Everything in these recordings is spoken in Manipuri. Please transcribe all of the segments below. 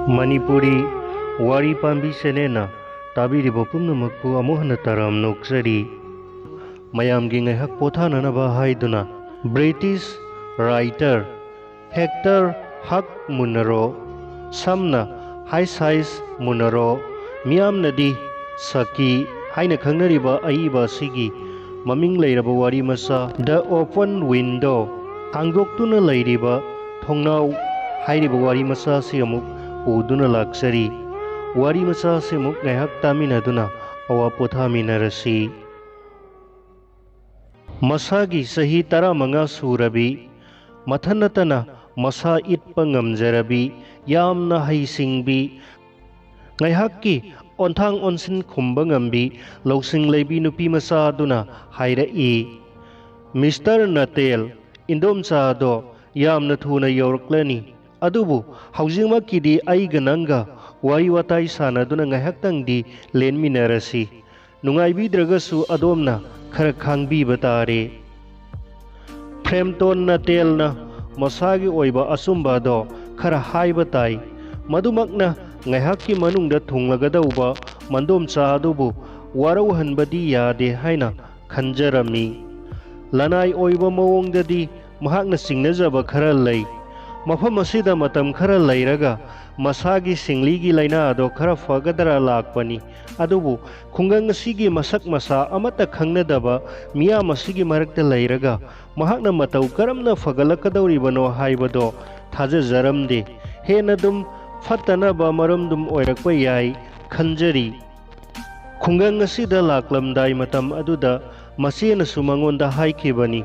मणिपुरी वारी पांबी सेनेना ताबीरिबो पुम्नमक्पु अमुक हन्ना Taram नोक्सरी मयामगी ngaihak pothananaba haiduna British writer Hector हक मुनरो समना हाई साइज मुनरो मियामनदी सकी हाइना खंगनरिबा अइबा सिगी ममिंग लेरबा वारी मसा द ओपन विंडो हांगदोक्तुना लेरिबा थोंनाव हाइरिबा वारी मसा से अमुक उदुना लाक्सरी वारी मसा से मुक ngaihak तामिनदुना अवा पोथामिनरसी मसागी सही 15 सूरबी मथनतना मसा इत्पा ngamjarabi यामना हैसिंगबी ngaihakki ओंथांग ओंसिन खुंबा ngambi लौसिंग लेबी नुपी मसा दुना हाइरई मिस्टर नटेल इंदोमचादो यामना थुना यौरक्लनी अदुबु हौजिंगमक्किदि आइगा नंगा वारी वाताई सानादुना ngaihaktangdi लेनमिनरसी नुंगाइबिद्रगसु अदोमना खर खांगबीबा तारे फ्रेमटोन नटेलना मसागी ओइबा असुंबादो खर हाइबा ताई मदुमकना ngaihakki manungda thunglagदौबा मंदोमचा अदुबु वारौहनबदी यादे हाइना खंजरमी लनाई ओइबा मवोंगददी महाकना सिंगनजबा खर लै मफम असिदा मतम खर लैरगा मसागी सिंगलीगी लाइना अदो खर फगदरा लाकपनी अदुबु खुंगंग असिगी मसक मसा अमता खंगनदबा मियाम असिगी मरक्ता लैरगा महाकना मतौ करमना फगलकदौरिबनो हाइबदो थाजजरमदे हेनदुम फत्तनबा मरमदुम ओइरक्पा याई खंजरी खुंगंग असिदा लाकलमदाई मतम अदुदा मसेनसु मंगोंदा हाइखिबनी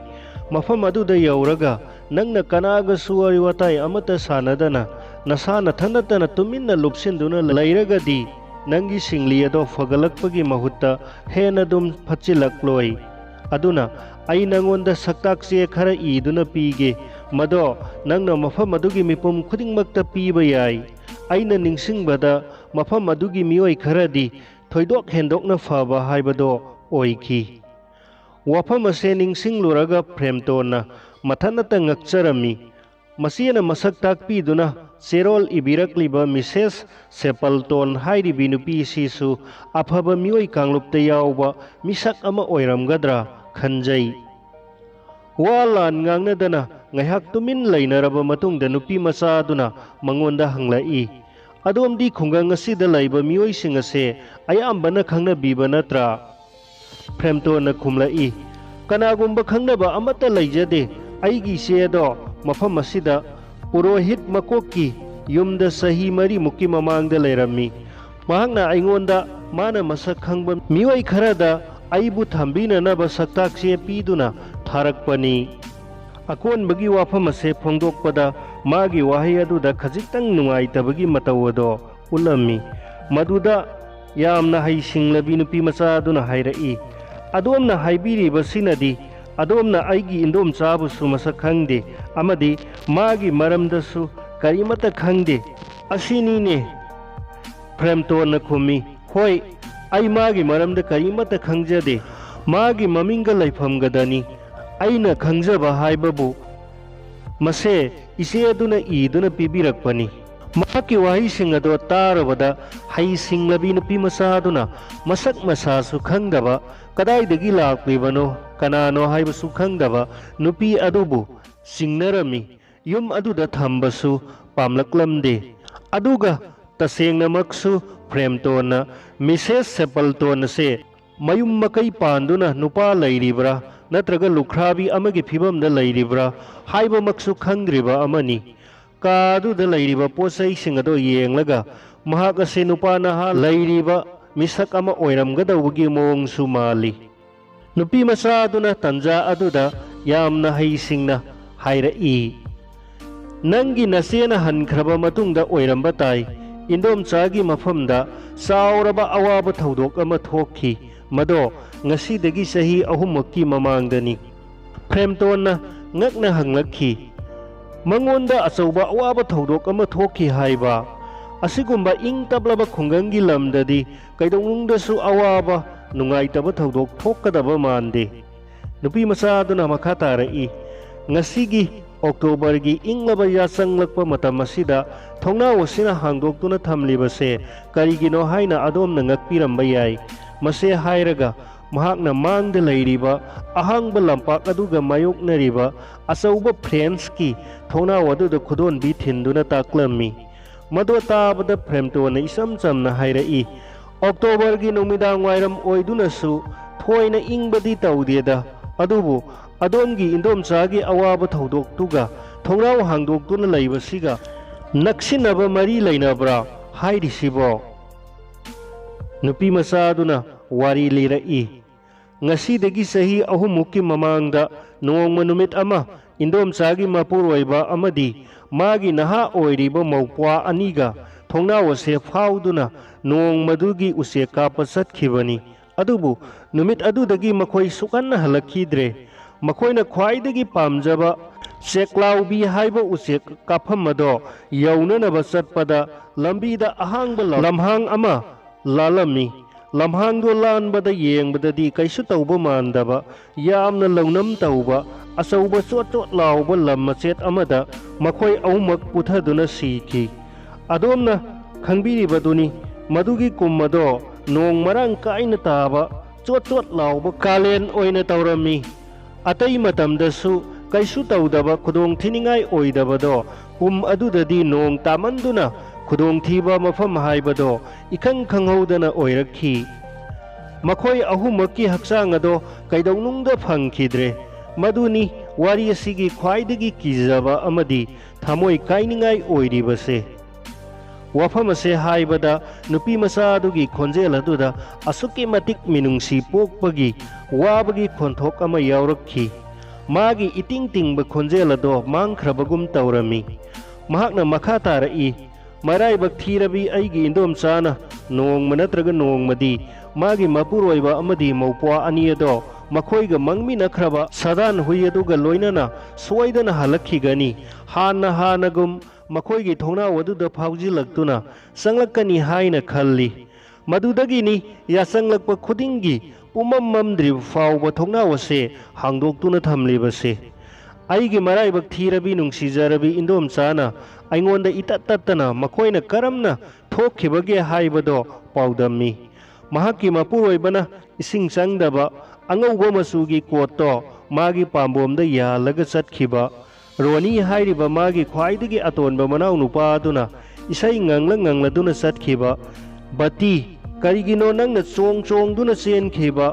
मफम अदुदा यौरगा नंगना कनागसु वारी वाताई अमता सानदना नसाना थनतना तुमिन्ना लुपसिंदुना लैरगदी नंगी सिंगली अदो फगलक्पगी महुत्ता हेनदुम फचिलक्लोई अदुना आई नंगोंदा सक्ताक्से खर ईदुना पीगे मदो नंगना मफम अदुगी मिपुम खुदिंगमक्ता पीबा याई आइना निंगसिंगबदा मफम अदुगी मियोई खरदी थोइदोक हेंदोकना फबा हाइबदो ओइखी वाफम असे निंगसिंगलुरगा फ्रेमटोना मथनता ngakcharami मसीना मसक ताकपीदुना चेरोल इबिरक्लिबा मिसेस सेपल्टोन हाइरिबी नुपी सिसु अफबा मियोई कांगलुपता यावबा मिसक अमा ओइरमगद्रा खंजई वालान ngangnadana ngaihak tumin leinaraba matungda nupi masaduna mangonda hanglai adomdi khungang asida laiba mioi sing ase ayambana khangna biba natra फ्रेमटोना खुमलाई कनागुंबा खंगनबा अमता लैजदे आइगी सेदो मफम असिदा पुरोहित मकोकी युमदा सही मरी मुक्की ममांगदा लैरम्मी महांगना आइंगोंदा माना मसक खंगबा मियोई खरदा आइबु थंबीननबा सक्ताक्से पीदुना थारकपनी अकोनबगी वाफम असे फोंदोकपदा मागी वाहै अदुदा खजितंग नुंगाइतबगी मतवदो उलम्मी मदुदा यामना हैसिंगलबी नुपी मचादुना हाइरई अदोमना हाइबिरिबसिनदी अदोमना आइगी इंदोमचाबुसु मसक खंगदे अमदी मागी मरमदसु करिमता खंगदे असिनीने फ्रेमटोन खुमी होय आई मागी मरमदा करिमता खंगजदे मागी ममिंगा लैफमगदनी आइना खंगजबा हाइबबु मसे इसे अदुना ईदुना पीबिरकपनी माकी वाहिसिंग अदो तारबदा हैसिंगलबी नुपी मसादुना मसक मसासु खंगदबा कदाइदगी लाक्लिबनो कनानो हाइबसु खंगदबा नुपी अदुबु सिंगनरमी युम अदुदा थंबसु पामलक्लमदे अदुगा तसेंगनमक्सु फ्रेमटोना मिसेस सेपल्टोन से मयुम मकई पांदुना नुपा लैरिब्रा नत्रगा लुखराबी अमगी फिबमदा लैरिब्रा हाइबमक्सु खंगद्रिबा अमनी कादुदा लैरिबा पोसैसिंग अदो येंगलगा महाक असे नुपा नहा लैरिबा मिसक अमा ओइरमगदौबगी मोंगसु माली नुपी मचादुना तंजा अदुदा यामना हैसिंगना हाइरई नंगी नसेना हनख्रबा मतुंगदा ओइरमबा ताई इंदोमचागी मफमदा चावरबा अवाबा थौदोक अमा थोखी मदो ngasi sahi ahumaki mamangdani फ्रेमटोना ngakna hanglakhi mangonda achauba awaba thodok ama thokhi haiba asigumba ing tablaba khungangi lamdadi kaidongungdasu awaba nungaitaba thodok thokadaba mande nupi macha aduna makha tarai ngasigi October की इंगलब याचंगलक्प मतम असिदा थोंनाव असिना हांगदोक्तुना थमलिबसे करिगिनो हाइना अदोमना ngakpiramba yai mase hairaga mahakna mangda leiriba ahangba lampak aduga mayoknariba achauba friends ki thona wadu da khudon bi thinduna taklami madu tabada fremto na isam chamna hairai october gi numidang wairam oiduna su thoina ingbadi tawdeda adubu adongi indom chagi awaba thodok tuga thongraw hangdok tuna leibasiga naksinaba mari leinabra hairisibo nupi masaduna wari lirai ngasidagi sahi ahumuki mamangda nongma numit ama indom chagi mapuroiba amadi magi naha oiriba mawpwa aniga thongnaw se fauduna nongmadugi use kapa satkhibani adubu numit adudagi makhoi sukanna halakhidre makoina khwaidagi pamjaba cheklaubi haiba usek kaphamado yaunanaba chatpada lambida ahangba lamhang ama lalami lamhangdo lanbada yengbadadi kaisu tauba mandaba yamna launam tauba asauba chot lauba lamachet amada makoi aumak puthaduna siki adomna khangbiribaduni madugi kummado nong marang kaina taba chot lauba kalen oina taurami atai matamdasu kaisu taudaba khudong thiningai oidabado kum adudadi nong tamanduna khudong thiba mafam haibado ikhang khanghaudana oirakhi makhoi ahumaki haksang ado kaidaunungda phangkhidre maduni wari asigi khwaidagi kijaba amadi thamoi kainingai oiribase wafam ase haibada nupi masadugi khonjel aduda asuki matik minungsi pokpagi wabagi khonthok ama yaurakhi magi iting tingba khonjel ado mangkhrabagum taurami mahakna makha tarai maraibak thirabi aigi indom chana nongma natraga nongmadi magi mapuroiba amadi mawpwa ani ado makhoiga mangmi nakhraba sadan hui aduga loinana soidana halakhigani hanagum makoigi thongna waduda phaujilaktuna sanglakani haina khalli madudagini ya sanglakpa khudingi pumamamdri fauba thongna wase hangdoktuna thamlibase aigi maraibak thirabi nungsijarabi indom chana aingonda itatatana makoina karamna thokhibage haibado paudammi mahaki mapuroibana ising changdaba angauba masugi kotto magi pambomda yalaga chatkhiba Roni hairiba magi khwaidagi atonba manau nupa aduna isai ngangla duna satkhiba bati karigino nangna chong duna chenkhiba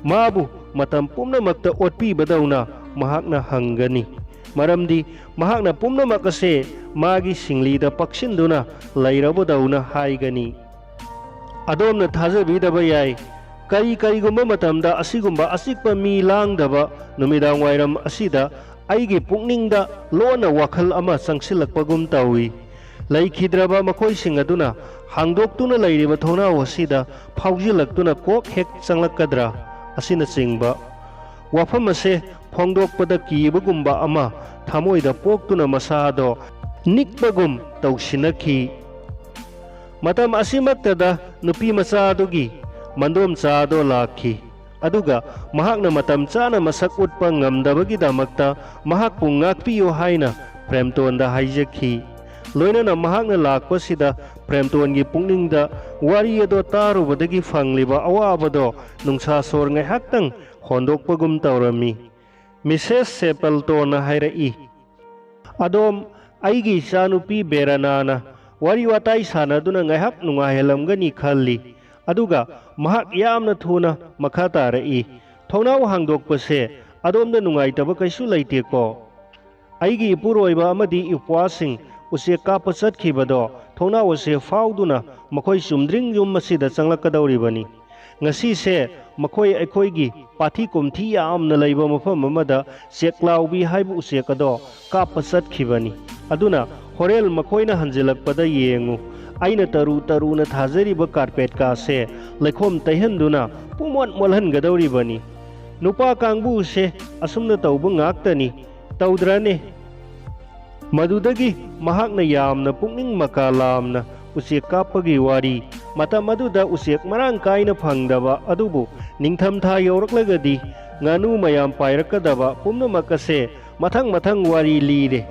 mabu matam pumna makta otpi badauna mahakna hangani maramdi mahakna pumna makase magi singlida paksinduna lairabadauna haigani adomna thajabidaba yai karigumba matamda asigumba asikpa mi langdaba numidang wairam asida aigi pukningda lona wakhal ama sangsilakpagum tawi laikhidraba makhoi singaduna hangdoktuna lairiba thona wasida phaujilaktuna kok hek changlakadra asina chingba wafam ase phongdokpada kibagumba ama thamoida poktuna masado nikpagum tausinakhi matam asimaktada nupi masadogi mandom chado lakhi aduga mahakna matam chana masak utpa ngamdabagi damakta mahakpu ngakpiyo haina premtonda haijakhi loinana mahakna lakpasida premtongi pungningda wari ado tarubadagi fangliba awabado nungsa sor ngaihaktang hondokpagum taurami Mrs. Sepaltona hairai adom aigi sanupi beranana wari watai sanaduna ngaihak nungahelamgani khalli aduga mahak yamna thuna makha tarai thongnaw hangdokpase adomda nungaitaba kaisu leiteko aigi ipuroiba amadi ipwasing use kapa chatkhibado thongnaw ase fauduna makhoi sumdring yum masida changlakadawribani ngasi se makhoi aikhoigi pathi kumthi yamna leiba mafam amada cheklaubi haibu use kado kapa chatkhibani aduna horel makhoina hanjilakpada yengu aina taru na thajariba carpet ka se lekhom taihanduna pumon molhan gadawribani nupa kangbu se asumna tauba ngaktani taudrane madudagi mahakna yamna pukning makalamna usek kapagi wari mata maduda usek marang kaina phangdaba adubu ningtham tha yoraklagadi nganu mayam pairakadaba pumna makase mathang mathang wari lire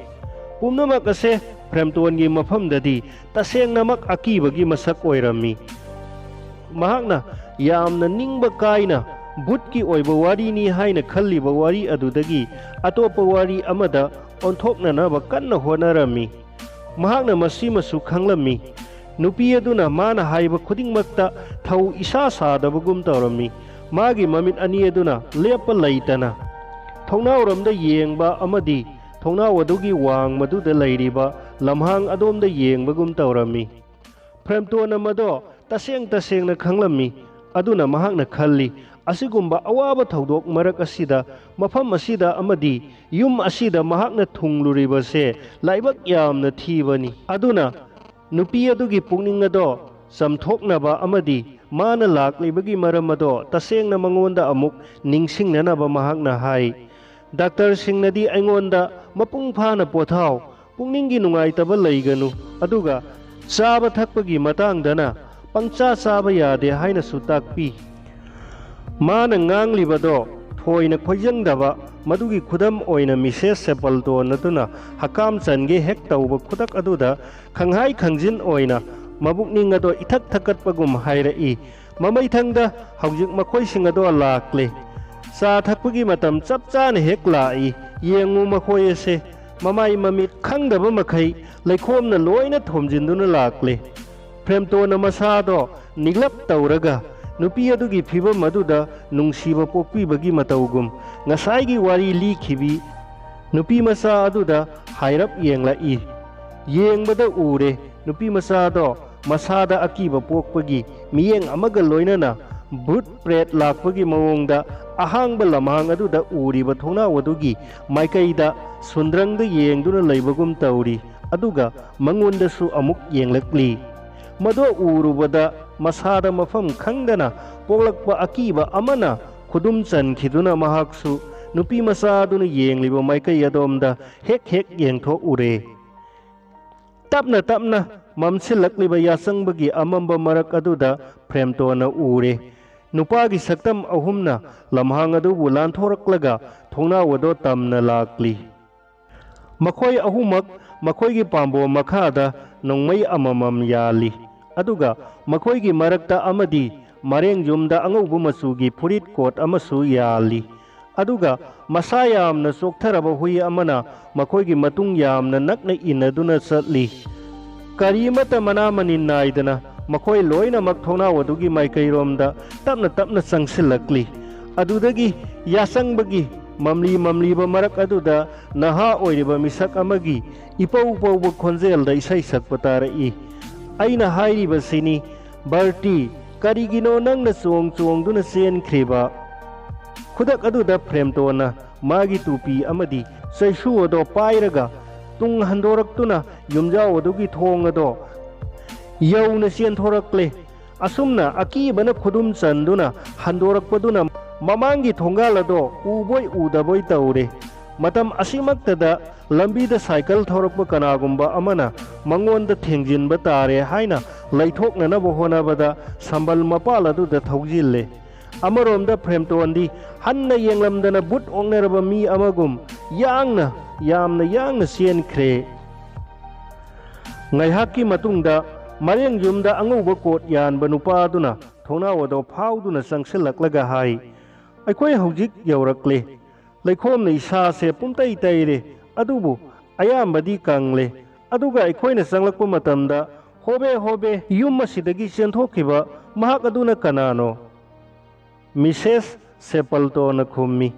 pumnamak ase Premtuangi mafamdadi tasengnamak akibagi masak oirami mahakna yamna ningba kaina butki oiba wari ni haina khalliba wari adudagi atopa wari amada onthoknanaba kanna honarami mahakna masimasu khanglami nupi aduna mana haiba khudingmakta thau isa sadabagum tawrami magi mamit ani aduna lepa laitana thongnauramda yengba amadi thongnau adugi wang maduda lairiba lamhang adomda yengbagum tawrami Premtuana mado tasengna khanglami aduna mahakna khalli asigumba awaba thodok marak asida mafam asida amadi yum asida mahakna thungluriba se laibak yamna thibani aduna nupi adugi pungning ado samthoknaba amadi mana laklibagi maram ado tasengna mangonda amuk ningsingnanaba mahakna hai Doctor singnadi aingonda mapung phana pothau pungningi nungaitaba leiganu aduga chaba thakpagi matangdana pangcha chaba yade haina sutakpi mana nganglibado thoina khoijangdaba madugi khudam oina Mrs. Sepalton natuna hakam change hek tauba khudak aduda khanghai khangjin oina mabukning ado ithak thakatpagum hairai mamai thangda haujik makhoi sing ado lakle sa thakpagi matam chap chana hek lai yengu makhoi ase mamai mamit khangdaba makhai leikhomna loina thomjinduna lakle Premtona masado niglap tauraga nupi adugi phibam aduda nungsiba pokpibagi mataugum ngasaigi wari likhibi nupi masa aduda hairap yenglai yengbada ure nupi masado masada akiba pokpagi miyeng amaga loinana but pret lakpagi mawongda ahangba lamhang aduda uriba thongna wadugi maikaida sundrangda yengduna leibagum tauri aduga mangondasu amuk yenglakli mado urubada masada mafam khangdana poklakpa akiba amana khudum chankhiduna mahaksu nupi masaduna yengliba maikai adomda hek hek yengtho ure tapna mamsilakliba yasangbagi amamba marak aduda Premtona ure nupagi saktam ahumna lamhang adubu lanthoraklaga thongna wado tamna lakli makhoi ahumak makhoigi pambo makhada nongmai amamam yali aduga makhoigi marakta amadi mareng jumda angaubu masugi purit kot amasu yali aduga masa yamna soktharaba hui amana makhoigi matung yamna nakna inaduna satli karimata mana manin naidana makhoi loina mak thona wadugi maikairomda tapna sangsilakli adudagi yasangbagi mamli ba marak aduda naha oiriba misak amagi ipau ba khonjelda isai sakpatarai aina hairiba sini barti karigino nangna chong duna sen khriba khudak aduda Premtona magi tupi amadi saisu ado pairaga tung handoraktuna yumjao adugi thong ado yauna sen thorakle asumna akibana khudum chanduna handorakpaduna mamangi thongal ado uboi udaboi taure matam asimaktada lambida cycle thorakpa kanagumba amana mangonda thengjinba tare haina laithoknana bohonabada sambal mapal aduda thogjille amaromda Premtondi hanna yenglamdana but ongneraba mi amagum yamna sen khre ngaihaki matungda mareng jumda angauba kot yanba nupa aduna thona wado phauduna sangsilaklaga hai aikoi haujik yaurakle leikhomna isa se pumtai taire adubu ayambadi kangle aduga aikoina sanglakpa matamda hobe yum asidagi senthokhiba mahak aduna kanano Mrs. Sepalton khummi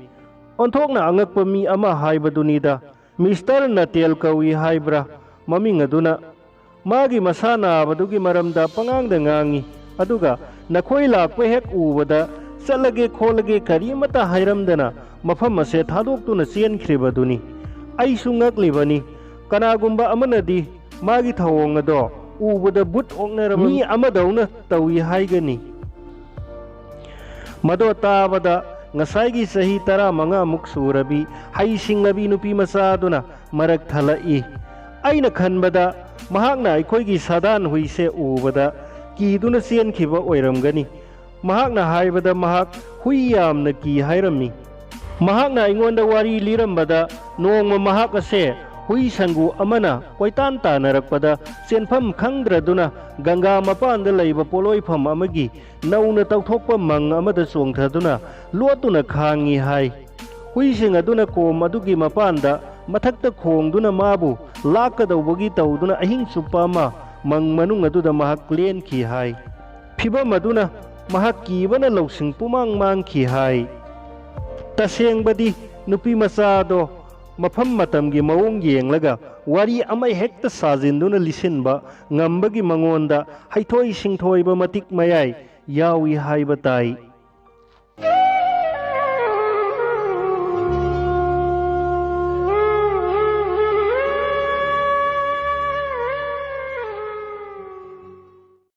onthokna angakpa mi ama haibadunida Mr. Natel kawi haibra maming aduna magi masana badugi maramda pangangda ngangi aduga nakhoi lakpa hek ubada chalage kholage karimata hairamdana mafam ase thadoktuna chen khribaduni ai sungaklibani kanagumba amanadi magi thawong ado ubada but oknarami mi amadawna tawi haigani mado tabada ngasaigi sahi 15 muk surabi haisinglabi nupi masaduna marak thalai aina khanbada mahakna aikoigi sadan huise ubada kiduna chen khiba oiramgani mahakna haibada mahak hui yamna ki hairami mahakna ingonda wari lirambada नोंमा महाक असे हुई संगु अमना कोइतान तानरकपदा चेनफम खंगद्रदुना गंगा मपानदा लैबा पोलोइफम अमगी नौना तौथोकपा मंग अमदा चोंगथदुना लोतुना खांगी हाय हुईसिंग अदुना कोम अदुगी मपानदा मथक्ता खोंगदुना माबु लाकदौबगी तौदुना अहिंग चुप्पा अमा मंग मनुंग अदुदा महाक लेनखी हाय फिबम अदुना महाक कीबना लौसिंग पुमांग मांगखी हाय तसेंगबदी नुपी मचादो मफम मतमगी मवोंग येंगलगा वारी अमै हेक्ता साजिंदुना लिसिनबा ngambagi mangonda haithoi singthoi ba matik mayai yawi haiba tai